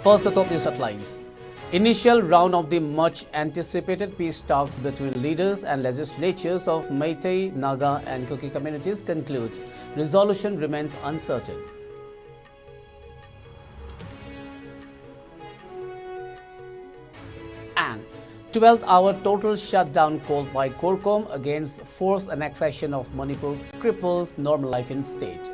First, the top news headlines. Initial round of the much anticipated peace talks between leaders and legislatures of Meitei, Naga and Kuki communities concludes. Resolution remains uncertain. And 12-hour total shutdown called by Korkom against forced annexation of Manipur cripples normal life in state.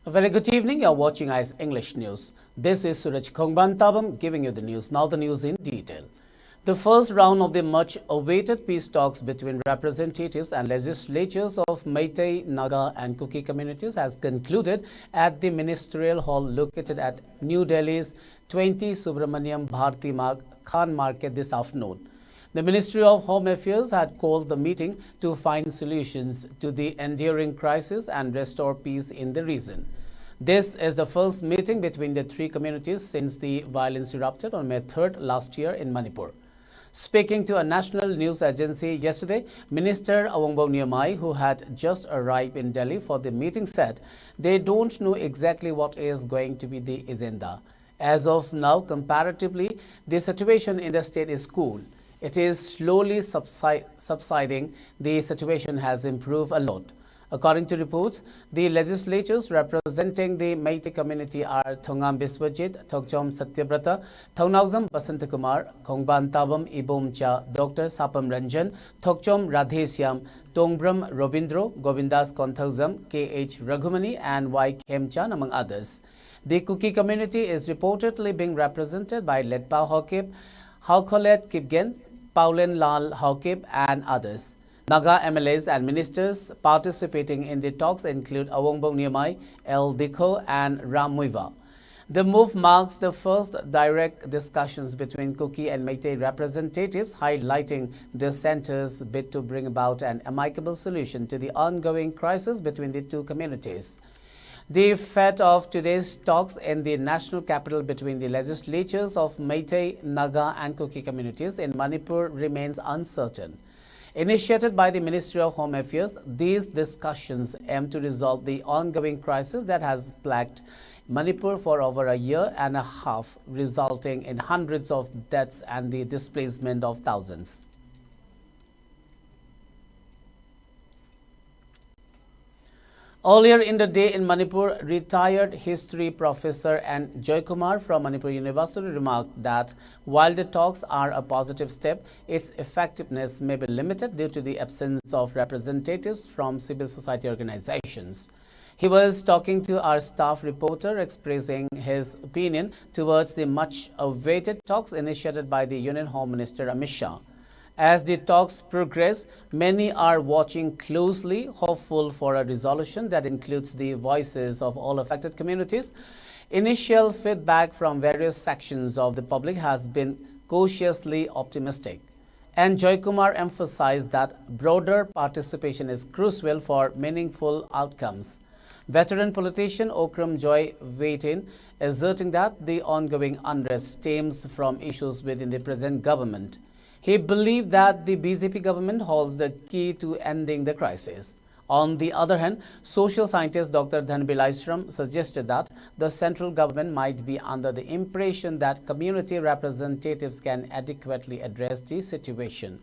A very good evening. You are watching IS English News. This is Suraj Khongban giving you the news. Now the news in detail. The first round of the much-awaited peace talks between representatives and legislatures of Meitei, Naga and Kuki communities has concluded at the Ministerial Hall located at New Delhi's 20 Subramaniam Bharti Khan Market this afternoon. The Ministry of Home Affairs had called the meeting to find solutions to the enduring crisis and restore peace in the region. This is the first meeting between the three communities since the violence erupted on May 3rd last year in Manipur. Speaking to a national news agency yesterday, Minister Awangbo Nyamai, who had just arrived in Delhi for the meeting, said they don't know exactly what is going to be the agenda. As of now, comparatively, the situation in the state is cool. It is slowly subsiding. The situation has improved a lot. According to reports, the legislatures representing the Meitei community are Thongam Biswajit, Thokchom Satyabrata, Thaunauzam Basantakumar, Khongban Tabam Ibomcha, Dr. Sapam Ranjan, Thokchom Radhesyam, Tongbram Robindro, Govindas Konthauzam, K.H. Raghumani and Y. Khemchan, among others. The Kuki community is reportedly being represented by Letpa Hokip, Haukolet Kipgen, Paulen Lal Haukip and others. Naga MLAs and ministers participating in the talks include Awangbo Nyamai, El Dikho and Ram Muiva. The move marks the first direct discussions between Kuki and Meitei representatives, highlighting the center's bid to bring about an amicable solution to the ongoing crisis between the two communities. The fate of today's talks in the national capital between the legislatures of Meitei, Naga and Kuki communities in Manipur remains uncertain. Initiated by the Ministry of Home Affairs, these discussions aim to resolve the ongoing crisis that has plagued Manipur for over a year and a half, resulting in hundreds of deaths and the displacement of thousands. Earlier in the day in Manipur, retired history professor and Joykumar from Manipur University remarked that while the talks are a positive step, its effectiveness may be limited due to the absence of representatives from civil society organizations. He was talking to our staff reporter, expressing his opinion towards the much-awaited talks initiated by the Union Home Minister Amit Shah. As the talks progress, many are watching closely, hopeful for a resolution that includes the voices of all affected communities. Initial feedback from various sections of the public has been cautiously optimistic. And Joykumar emphasized that broader participation is crucial for meaningful outcomes. Veteran politician Okram Joy weighed in, asserting that the ongoing unrest stems from issues within the present government. He believed that the BJP government holds the key to ending the crisis. On the other hand, social scientist Dr. Dhanbil Aishram suggested that the central government might be under the impression that community representatives can adequately address the situation.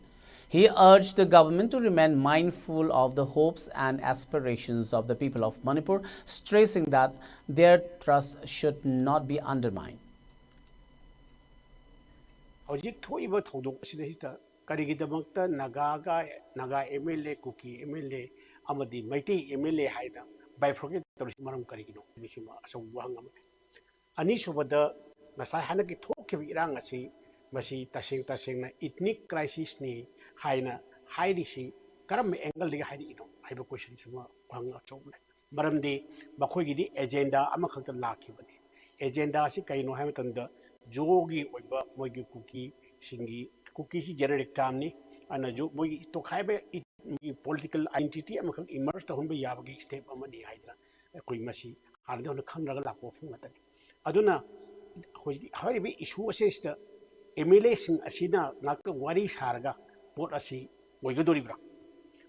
He urged the government to remain mindful of the hopes and aspirations of the people of Manipur, stressing that their trust should not be undermined. Hojik thoiba thodok asida karigidamakta naga MLA Kuki MLA amadi Meitei MLA haida bifurcate torisi maram karigino bisima asawang ani subada ngasai hanaki thokibi irang asi masi taseng na ethnic crisis ni haina haidisi karam angle diga haidi ino haiba question sima wanga chobne maramdi bakhoi agenda amakhakta lakhibani agenda asi kaino hamatanda jogi oiba moigi cookie si generic term ni ana jo moigi to khaibe political identity amakhak emerge ta hunba yabagi step amani haidra koi masi harde on khangraga lapo phunga tani aduna hoi haribi issue assist MLA sing asina ngak wari sarga pot asi oigadoribra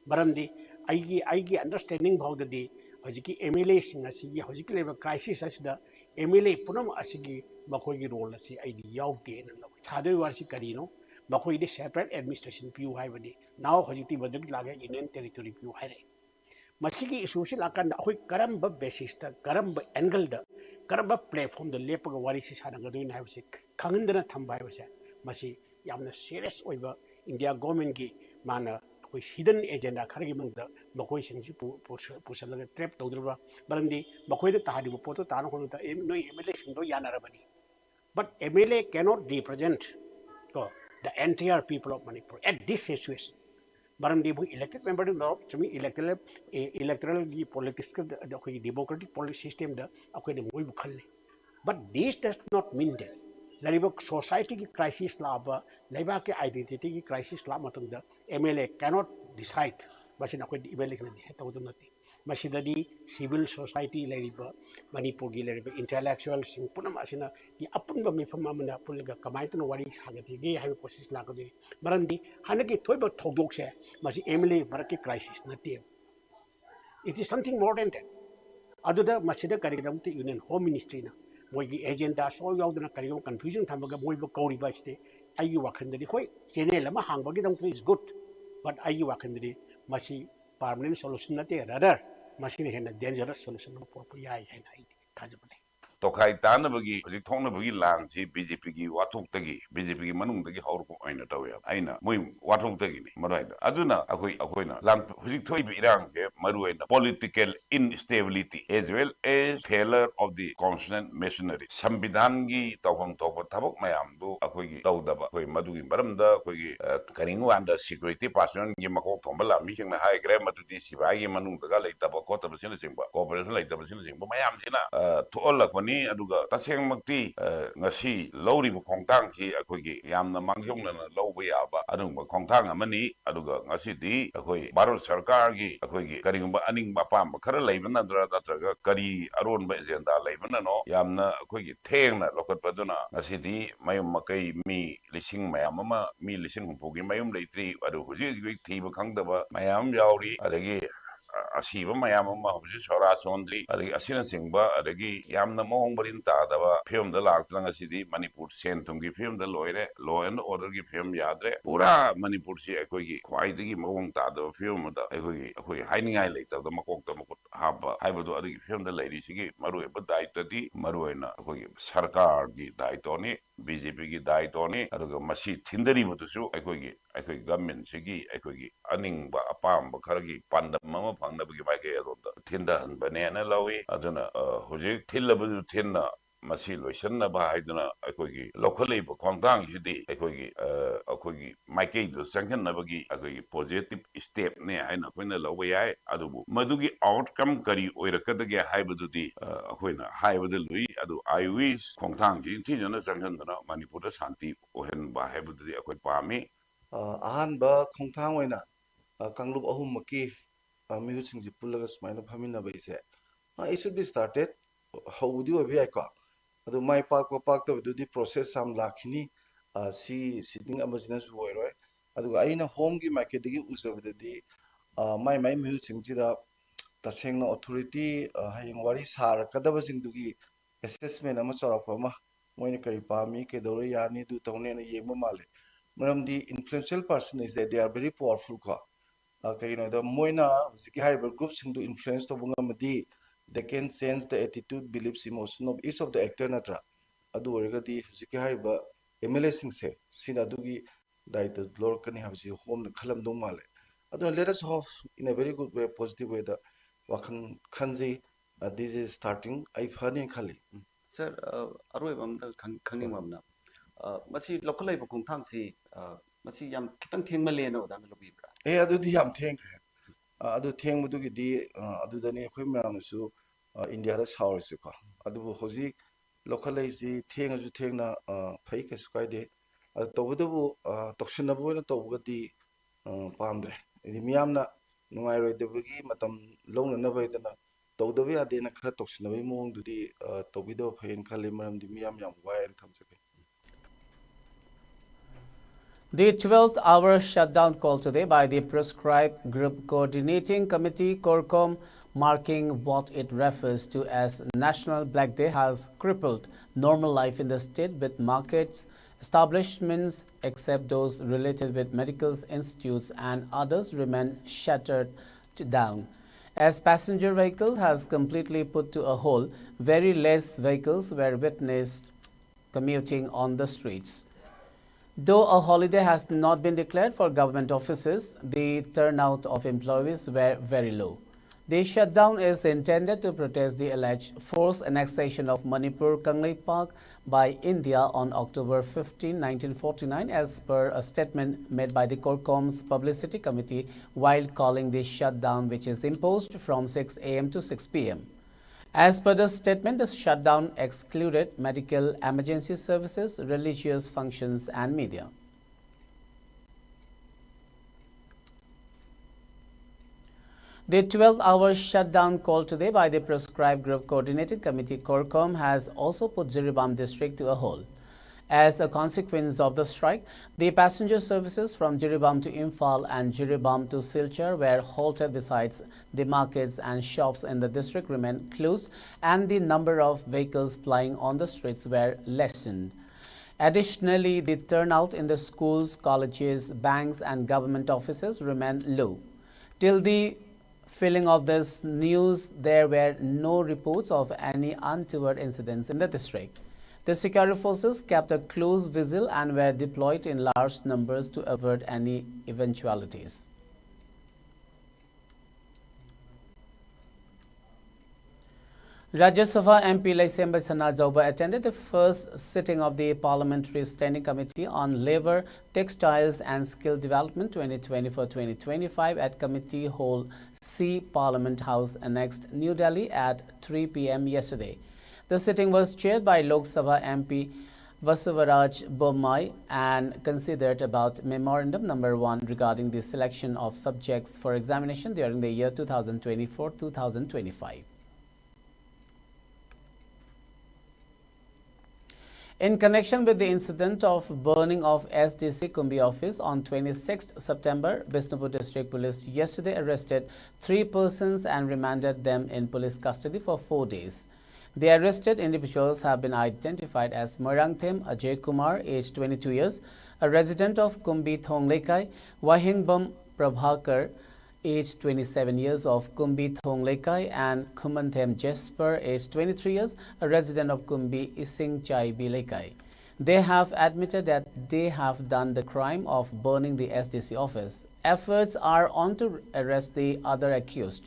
maramdi aigi understanding bawdadi hojiki MLA sing asigi hojiki leba crisis asida MLA punam asigi makoigi role asi aidi yaugde na chadoi warsi karino makoigi separate administration piu haibadi now hojiki baduk laga union territory piu haire masigi issue si lakan akoi karamba basis ta karamba angle da karamba platform da lepaga wari si sananga doin haibasi khangindana thamba haibasi masi yamna serious oiba India government gi mana koi hidden agenda khargi mangda makoi singsi pusalaga trap tawdrba barandi makoi da tahadi poto tano kono ta no MLA sing do yanarabani but MLA cannot represent the entire people of Manipur at this situation barandi bu elected member no chumi electoral gi politics ka koi democratic policy system da akoi ne moi bu khalle but this does not mean that lariba society ki crisis laba laiba ke identity ki crisis la matunda MLA cannot decide masina ko election di heta udum nati masidadi civil society lariba manipur gi lariba intellectual sing punam asina ki apun ba mi fama mana pulga kamai to wari sagati gi have process la kadi marandi hanaki thoiba thodok se masi MLA baraki crisis nati it is something more than that aduda masida karigam te union home ministry na moigi agenda so yaudana karigam confusion thamaga moiba kauri ba ste ayi wakhandari koi channel ama hangbagi dam is good but ayi wakhandari masi permanent solution nate rather masi ne hena dangerous solution no por yai hena ai thajabane tokai tan bagi hojik thong bagi lang si BJP gi wathok tagi BJP gi manung tagi haur ko aina taw ya aina moi wathok tagi ni marai aduna akoi na lang hojik thoi bi irang ke maru aina political instability as well as failure of the constant machinery sambidhan gi tawham tawba thabak mayam du akoi gi tawdaba akoi madu gi baramda akoi gi karingu under security person gi makok thombala mi sing na hai gre madu di sibai gi manung daga leitaba ko tabasina singba cooperation leitaba singba mayam sina thoolak ni aduga tasengmakti ngasi lawribu khongtang ki akoigi yamna mangjongna lawba yaba adungba khongtang amani aduga ngasi di akoi Bharat Sarkar gi akoigi karigumba aningba pamba khara leibana dra datraga kari aronba agenda leibana no yamna akoigi thengna lokatpaduna ngasi di mayum makai mi lising mayam ama mi lising humpugi mayum leitri adu huji thiba khangdaba mayam yauri adagi asiba mayam ama huji sora sondri adagi asina singba adagi yamna mohong barin ta daba film da lagtlang asidi Manipur sentum gi film da loire law and order gi film yadre pura Manipur si ekoi gi khwai dagi mohong ta daba film da ekoi hainingai leita da makok da makot haba haibadu adagi film da leiri sigi maru eba daita di maru ena ekoi sarkar gi daito ni BJP gi daito ni aduga masi thindari butusu ekoi government sigi ekoi aning ba apam ba kharagi pandam mama phangna bagi maike adonda thinda han banana lawi aduna hojik thillabadu thinna masi loisanna ba haiduna ekoi locally ba khongtang hidi ekoi maike du sanction na bagi ekoi positive step ne haina koina lawi yai adubu madugi outcome kari oirakadage haibadu di akoina haibadu lui adu I wish khongtang ji thijana sanction na Manipur shanti ohen ba haibadu di ekoi pami ahanba khongthang oina kanglup ahum maki mihutsing ji pullaga smaina phamina baise it should be started how would you be ko adu mai pak pak to di process sam lakhini si sitting amajina su hoiroi adu aina home gi market gi usabda di mai mihutsing ji da tasengna authority hayeng wari sar kadaba jing du gi assessment ama chorapa ma moina kari pami ke dore yani du tawne na yema male maram the influential person is that they are very powerful ko the moina ziki hybrid groups into influence to bunga madi they can sense the attitude beliefs emotion of each of the actor natra adu orga di ziki hyba MLA sing se sin adu gi daita lor kani habji home khalam do male adu let us hope in a very good way positive way the wakan khanji this is starting I fani khali sir aroi bam da khangning mamna masi local life khongthang si masi yam kitang thengmale na odan lobibra adu di yam thengre adu thengmudu gi di adu dani khoi mayam su India da sawrse ko adu hoji local life ji thengaju thengna phai ka su kai de tobudu toksina bo na tobugadi pamdre idi miyamna nungai roi debagi matam longna na bai dana tawdabi ade na khara toksina bai mong dudi tobido phain khale maram di miyam yam wai an thamsake The 12th hour shutdown called today by the prescribed group coordinating committee CORCOM, marking what it refers to as National Black Day, has crippled normal life in the state, with markets, establishments except those related with medical institutes and others remain shuttered down. As passenger vehicles has completely put to a halt, very less vehicles were witnessed commuting on the streets. Though a holiday has not been declared for government offices, the turnout of employees were very low. The shutdown is intended to protest the alleged forced annexation of Manipur Kangleipak by India on October 15, 1949, as per a statement made by the CORCOM's Publicity Committee while calling the shutdown, which is imposed from 6 a.m. to 6 p.m. As per the statement, the shutdown excluded medical emergency services, religious functions, and media. The 12-hour shutdown called today by the prescribed group coordinating committee CORCOM has also put Jiribam district to a halt. As a consequence of the strike, the passenger services from Jiribam to Imphal and Jiribam to Silchar were halted. Besides, the markets and shops in the district remained closed and the number of vehicles plying on the streets were lessened. Additionally, the turnout in the schools, colleges, banks and government offices remained low. Till the filling of this news, there were no reports of any untoward incidents in the district. The security forces kept a close vigil and were deployed in large numbers to avert any eventualities. Rajya Sabha MP Laisemba Sana Jauba attended the first sitting of the Parliamentary Standing Committee on Labour, Textiles and Skill Development 2024-2025 at Committee Hall C, Parliament House Annexed, New Delhi at 3 p.m. yesterday. The sitting was chaired by Lok Sabha MP Vasuvaraj Bommai and considered about Memorandum Number 1 regarding the selection of subjects for examination during the year 2024-2025. In connection with the incident of burning of SDC Kumbi office on 26th September, Bishnupur District Police yesterday arrested 3 persons and remanded them in police custody for 4 days. The arrested individuals have been identified as Marangthem Ajay Kumar, aged 22 years, a resident of Kumbi Thonglekai; Wahingbam Prabhakar, aged 27 years, of Kumbi Thonglekai; and Khumanthem Jesper, aged 23 years, a resident of Kumbi Isingchai Bilekai. They have admitted that they have done the crime of burning the SDC office. Efforts are on to arrest the other accused.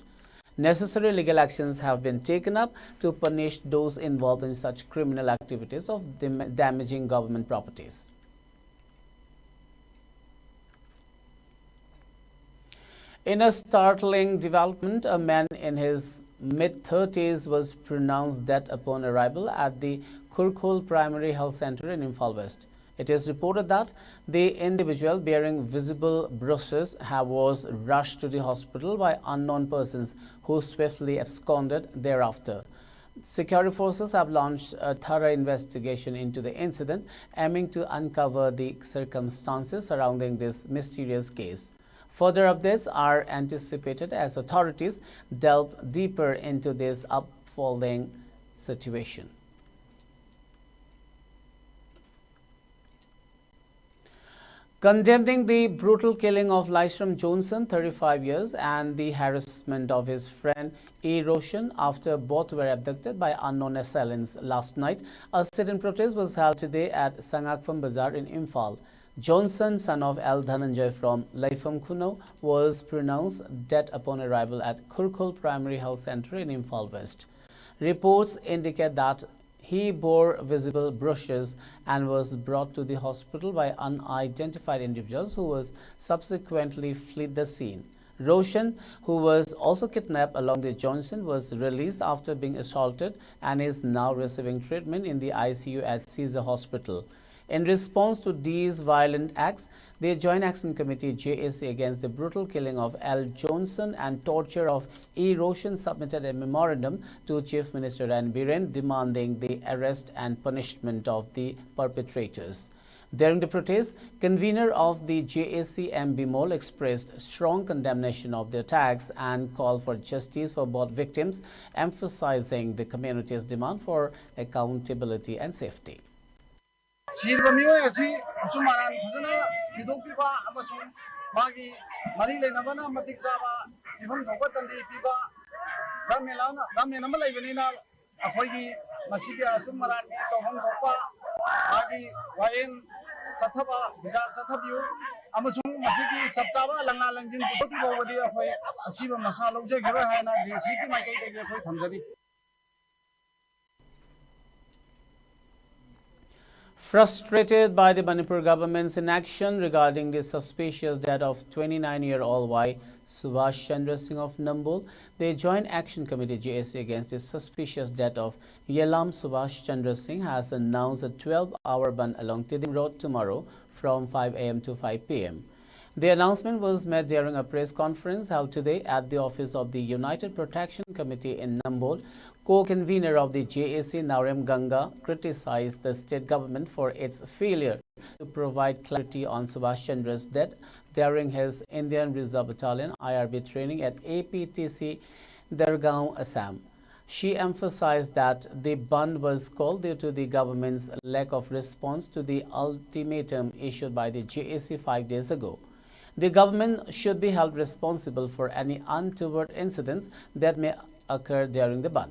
Necessary legal actions have been taken up to punish those involved in such criminal activities of damaging government properties. In a startling development, a man in his mid-30s was pronounced dead upon arrival at the Kurkul Primary Health Center in Imphal West. It is reported that the individual bearing visible bruises was rushed to the hospital by unknown persons who swiftly absconded thereafter. Security forces have launched a thorough investigation into the incident, aiming to uncover the circumstances surrounding this mysterious case. Further updates are anticipated as authorities delve deeper into this unfolding situation. Condemning the brutal killing of Lysram Johnson, 35 years, and the harassment of his friend E. Roshan after both were abducted by unknown assailants last night, a sit-in protest was held today at Sangakpham Bazaar in Imphal. Johnson, son of L. Dhananjay from Laifam Kuno, was pronounced dead upon arrival at Kurkul Primary Health Center in Imphal West. Reports indicate that he bore visible bruises and was brought to the hospital by unidentified individuals who was subsequently fled the scene. Roshan, who was also kidnapped along with Johnson, was released after being assaulted and is now receiving treatment in the ICU at Caesar Hospital. In response to these violent acts, the Joint Action Committee JAC against the brutal killing of L. Johnson and torture of E. Roshan submitted a memorandum to Chief Minister N. Biren demanding the arrest and punishment of the perpetrators. During the protest, convener of the JAC M. Bimol expressed strong condemnation of the attacks and called for justice for both victims, emphasizing the community's demand for accountability and safety. Frustrated by the Manipur government's inaction regarding the suspicious death of 29-year-old Y. Subhash Chandra Singh of Nambol, the Joint Action Committee JAC against the suspicious death of Yelam Subhash Chandra Singh has announced a 12-hour ban along Tidim Road tomorrow from 5 a.m. to 5 p.m. The announcement was made during a press conference held today at the office of the United Protection Committee in Nambol. Co-convener of the JAC, Naurem Ganga, criticized the state government for its failure to provide clarity on Subhash Chandra's death during his Indian Reserve Battalion IRB training at APTC Dargaon, Assam. She emphasized that the ban was called due to the government's lack of response to the ultimatum issued by the JAC 5 days ago. The government should be held responsible for any untoward incidents that may occur during the ban.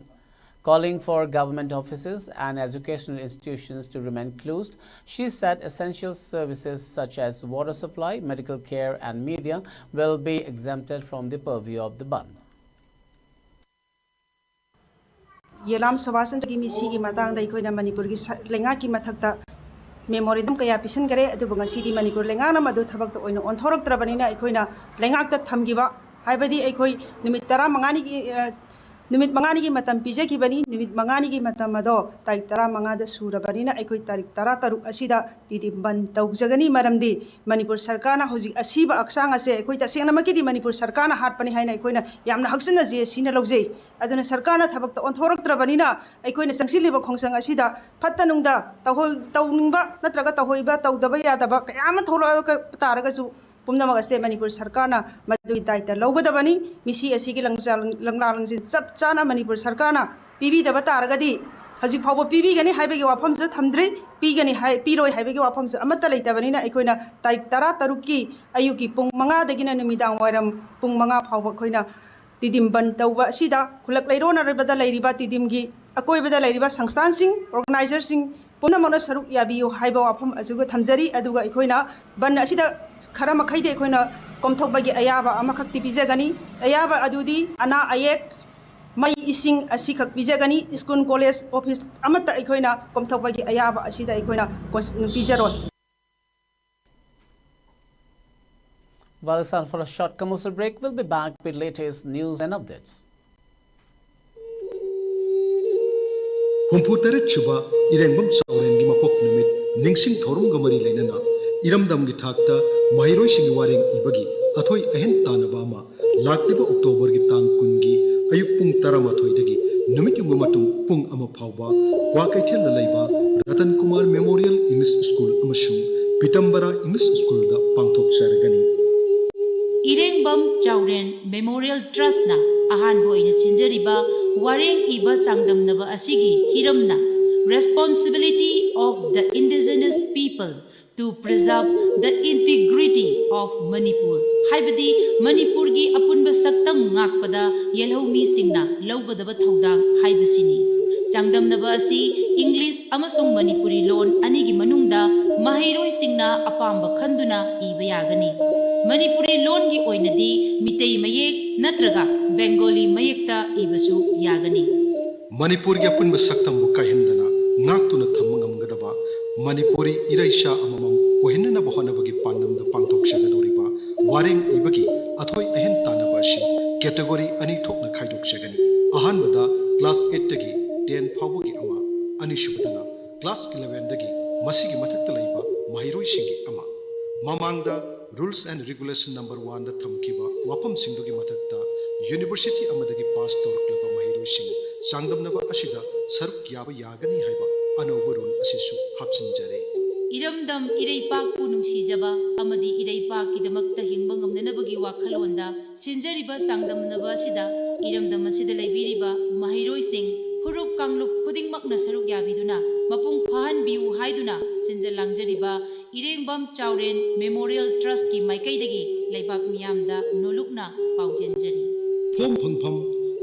Calling for government offices and educational institutions to remain closed, she said essential services such as water supply, medical care and media will be exempted from the purview of the ban. Yelam Subhash Chandra ki misi ki matang da ikoi na Manipur ki lenga ki mathakta memorandum kaya pisan gare adu bangasi di Manipur lenga na madu thabak to oino onthorak trabani na ikoi na lenga ta thamgiba haibadi ikoi nimit tara mangani ki Numit mangani ki matam pije ki bani numit mangani ki matam ado tarik tara mangada sura bani na ekoi tarik tara taru asida titi ban tau jagani maramdi Manipur sarkar na hoji asiba aksang ase ekoi ta sengna maki di Manipur sarkar na hat pani haina ekoi na yamna haksana je sina lojei aduna sarkar na thabak ta onthorak tra bani na ekoi na sangsiliba khongsang asida phattanungda tawningba natraga tahoiba tawdaba yadaba kayama tholo taraga su Pumnama se Manipur sarkar na madu daita lawgadabani misi asigi langlangsin sab chana Manipur sarkar na pibi daba taragadi haji phawbo pibi gani haibegi wafam se thamdre pi gani hai piroi haibegi wafam se amata leitabani na ekoina tarik tara taruki ayuki pung manga dagina numidang wairam pung manga phawbo khoina tidim ban tawba sida khulak leirona rebada leiriba tidimgi akoi bada leiriba sangstan sing organizer sing Puna mana saruk yabiyo haiba wafam azuga thamjari aduga ikoina ban asida khara makhaide ikoina komthok bagi ayaba amakhak ti pijagani ayaba adudi ana ayek mai ising asikhak pijagani school college office amata ikoina komthok bagi ayaba asida ikoina pijaron. While it's time for a short commercial break, we'll be back with latest news and updates. Humputar Chuba, Irenbum Sauren Gimapok Numit, Ningsing Torum Gamari Lenana, Iramdam Gitakta, Mahiro Shingiwaring Ibagi, Atoy Ahen Tanabama, Lakliba October Gitang Kungi, Ayupung Taramatoidagi, Numit Yungumatum Pung Amapauba, Wakatel Laiba, Ratan Kumar Memorial English School Amashung, Pitambara English School da Pangtok Saragani. Irengbam Chauren Memorial Trust na Ahan Boy Sinjariba. Wareng iba changdamnaba asigi hiramna responsibility of the indigenous people to preserve the integrity of Manipur. Haibadi Manipur gi apunba saktam ngakpada yelhomi singna lawgadaba thaudang haibasini. Changdamnaba asi English amasung Manipuri lon anigi manungda mahiroi singna apamba khanduna iba yagani. Manipuri lon gi oinadi mitei mayek natraga Bengali mayekta ibasu yagani. Manipur gi apun saktam bu kahendana ngaktuna thamangam gadaba Manipuri iraisha amamam ohinna bahona bagi pandam da pangtok shagadoriba wareng ibagi athoi ahen tanaba shi category ani thokna khaidok shagani ahan bada class 8 tagi 10 phawgi ama ani shubadana class 11 dagi masigi mathakta laiba mahiroi shingi ama mamangda rules and regulation number 1 da thamkiba wapam singdugi mathakta University amadagi pass torklaba mahirosing sangdamnaba asida saruk yaba yagani haiba anauba rule asisu hapsinjare Iramdam Iraipak Punungsijaba, Amadi Iraipak Idamakta Hingbangam Nenabagi Wakalonda, Sinjariba Sangdam Nabasida, Iramdam Masida Libiriba, Mahiroi Singh, Huruk Kanglup Pudding Makna Saruk Yabiduna, Mapung Pahan Biu Haiduna, Sinjalangjariba, Irengbam Chauren Memorial Trust Ki Maikaidagi, Laibak Miamda, Nolukna, Paujenjari. Phom Phangpham,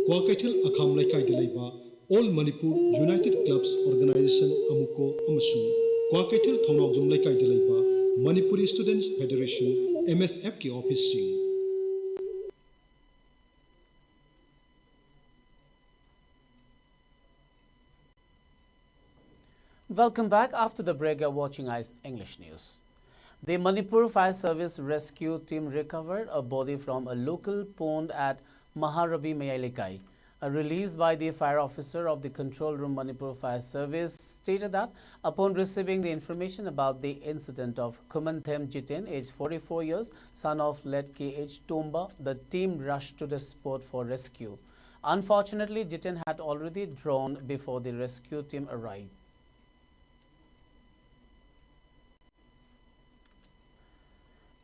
Kwakaitel Akham Laikai Dilaiba, All Manipur United Clubs Organization Amuko Amasung, Kwakaitel Thongjum Laikai Dilaiba, Manipuri Students Federation MSF ki office sing. Welcome back. After the break, you're watching ICE English News. The Manipur Fire Service rescue team recovered a body from a local pond at Maharabi Mayalikai. A release by the fire officer of the control room Manipur Fire Service stated that upon receiving the information about the incident of Kumanthem Jitin, aged 44 years, son of late K.H. Tomba, the team rushed to the spot for rescue. Unfortunately, Jitin had already drowned before the rescue team arrived.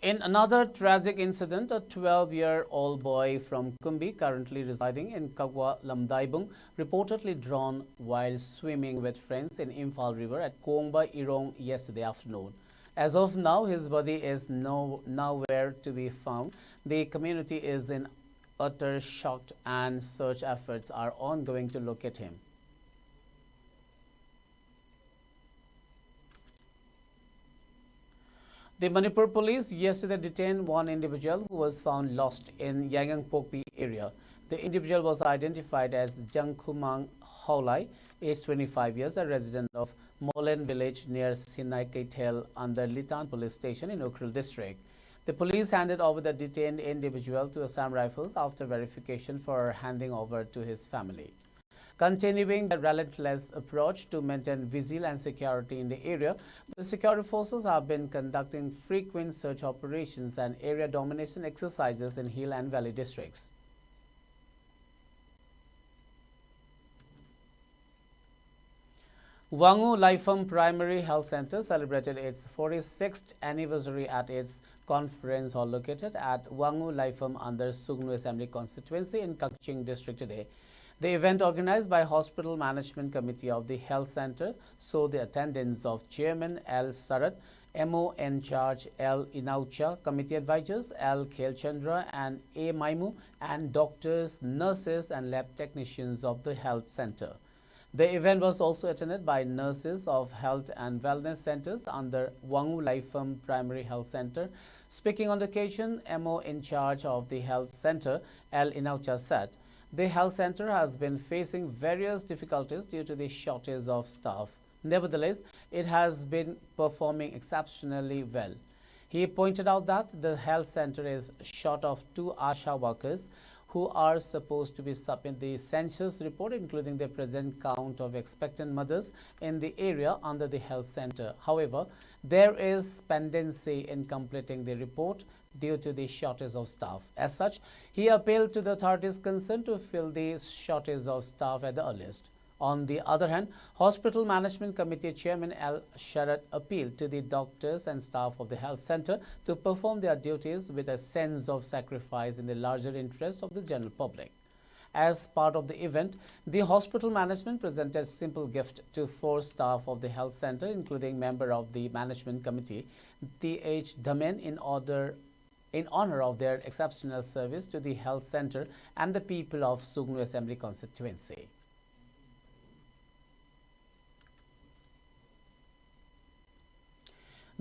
In another tragic incident, a 12-year-old boy from Kumbi, currently residing in Kagwa Lamdaibung, reportedly drowned while swimming with friends in Imphal River at Kongba Irong yesterday afternoon. As of now, his body is nowhere to be found. The community is in utter shock and search efforts are ongoing to locate him. The Manipur police yesterday detained one individual who was found lost in Yangang Pokpi area. The individual was identified as Jangkumang Haulai, aged 25 years, a resident of Molen village near Sinai Kaitel under Litan police station in Ukril district. The police handed over the detained individual to Assam Rifles after verification for handing over to his family. Continuing the relentless approach to maintain vigil and security in the area, the security forces have been conducting frequent search operations and area domination exercises in hill and valley districts. Wangu Laifam Primary Health Center celebrated its 46th anniversary at its conference hall located at Wangu Laifam under Sugnu Assembly constituency in Kakching district today. The event, organized by Hospital Management Committee of the Health Center, saw the attendance of Chairman L. Sarat, MO in charge L. Inaucha, Committee Advisors L. Khelchandra and A. Maimu, and doctors, nurses and lab technicians of the Health Center. The event was also attended by nurses of health and wellness centers under Wangu Laifam Primary Health Center. Speaking on the occasion, MO in charge of the Health Center, L. Inaucha, said, the health center has been facing various difficulties due to the shortage of staff. Nevertheless, it has been performing exceptionally well. He pointed out that the health center is short of 2 ASHA workers who are supposed to be submitting the census report, including the present count of expectant mothers in the area under the health center. However, there is pendency in completing the report due to the shortage of staff. As such, he appealed to the authorities concerned to fill the shortage of staff at the earliest. On the other hand, Hospital Management Committee Chairman L. Sharat appealed to the doctors and staff of the health center to perform their duties with a sense of sacrifice in the larger interest of the general public. As part of the event, the hospital management presented simple gift to 4 staff of the health center, including member of the management committee, T.H. Dhamen, in honor of their exceptional service to the health center and the people of Sugnu Assembly constituency.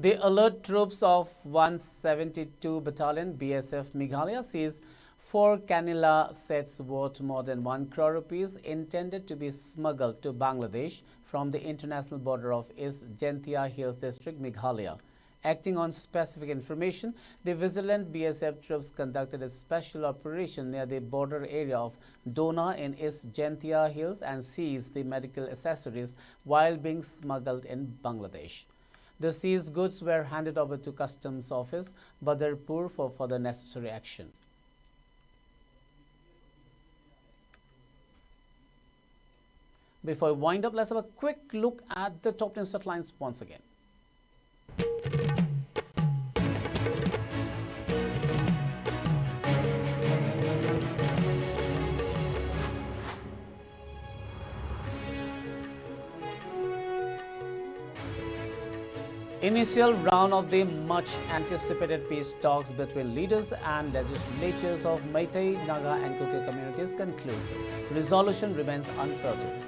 The alert troops of 172 Battalion BSF Meghalaya seized 4 canilla sets worth more than 1 crore rupees intended to be smuggled to Bangladesh from the international border of East Jentia Hills District, Meghalaya. Acting on specific information, the vigilant BSF troops conducted a special operation near the border area of Dona in East Jentia Hills and seized the medical accessories while being smuggled in Bangladesh. The seized goods were handed over to Customs Office, Badarpur, for further necessary action. Before we wind up, let's have a quick look at the top 10 headlines once again. Initial round of the much anticipated peace talks between leaders and legislatures of Meitei, Naga and Kuki communities concludes. Resolution remains uncertain.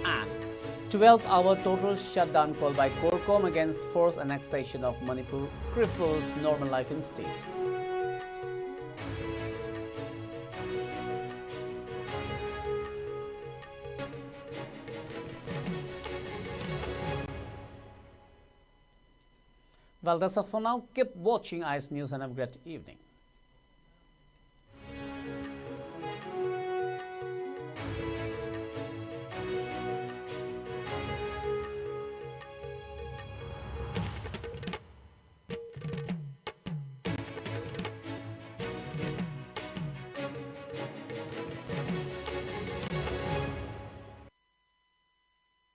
And 12-hour total shutdown called by Corcom against forced annexation of Manipur cripples normal life in state. Well, that's all for now. Keep watching ICE News and have a great evening.